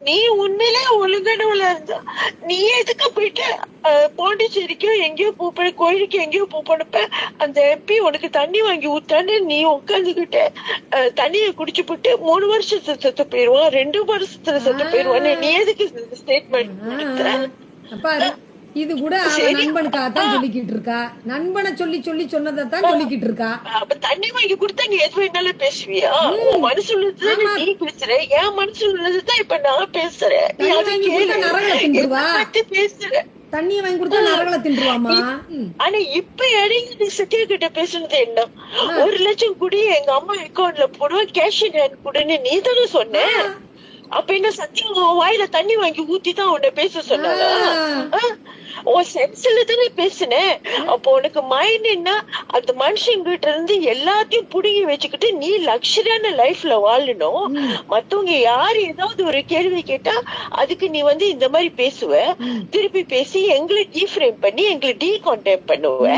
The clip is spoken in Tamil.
நீ உண்மையிலே ஒழுங்கானவளா இருந்தா நீ எதுக்கு போயிட்டு பாண்டிச்சேரிக்கோ எங்கேயோ போப்ப கோயிலுக்கு எங்கேயோ போப்ப அந்த எம்பி உனக்கு தண்ணி வாங்கி ஊத்தான்னு நீ உட்காந்துக்கிட்ட தண்ணிய குடிச்சு போட்டு 3 வருஷத்துல செத்து போயிருவான் 2 வருஷத்துல செத்து போயிருவான்னு நீ எதுக்கு ஸ்டேட்மெண்ட்? இது கூட நண்பனுக்காகத்தான் சொல்லிக்கிட்டு இருக்கா. நண்பனை சொன்னதான் சொல்லிக்கிட்டு இருக்கா. அப்ப தண்ணி வாங்கி கொடுத்தா நீ எது வேணாலும் பேசுவியா? உன் மனசு உள்ளதுதான் நீ பேசுற, என் மனசு உள்ளதுதான் இப்ப நான் பேசுறேன். பேசுற தண்ணிய வாங்கி கொடுத்தா நரகளை தின்றுவாமா? ஆனா இப்ப இடையில நீ சத்யா பேசுனது என்ன? 1 லட்சம் குடி எங்க அம்மா அக்கௌண்ட்ல போடுவேன், கேஷ் இன் ஹேண்ட் கொடுன்னு நீ தானே சொன்ன. அப்ப என்ன சத்தியம் வாயில தண்ணி வாங்கி ஊத்திதான் உன்னை பேச சொன்னாங்க? உன் சென்ஸ்ல தானே பேசுனேன். அப்போ உனக்கு மைண்ட் என்ன? அந்த மனுஷங்கிட்ட இருந்து எல்லாத்தையும் புடுங்கி வச்சுக்கிட்டு நீ லக்ஸரியான லைஃப்ல வாழணும். மத்தவங்க யாரு ஏதாவது ஒரு கேள்வி கேட்டா அதுக்கு நீ இந்த மாதிரி பேசுவ, திருப்பி பேசி எங்களை டீஃப்ரேம் பண்ணி எங்களை டீகான்டெக்ட் பண்ணுவ.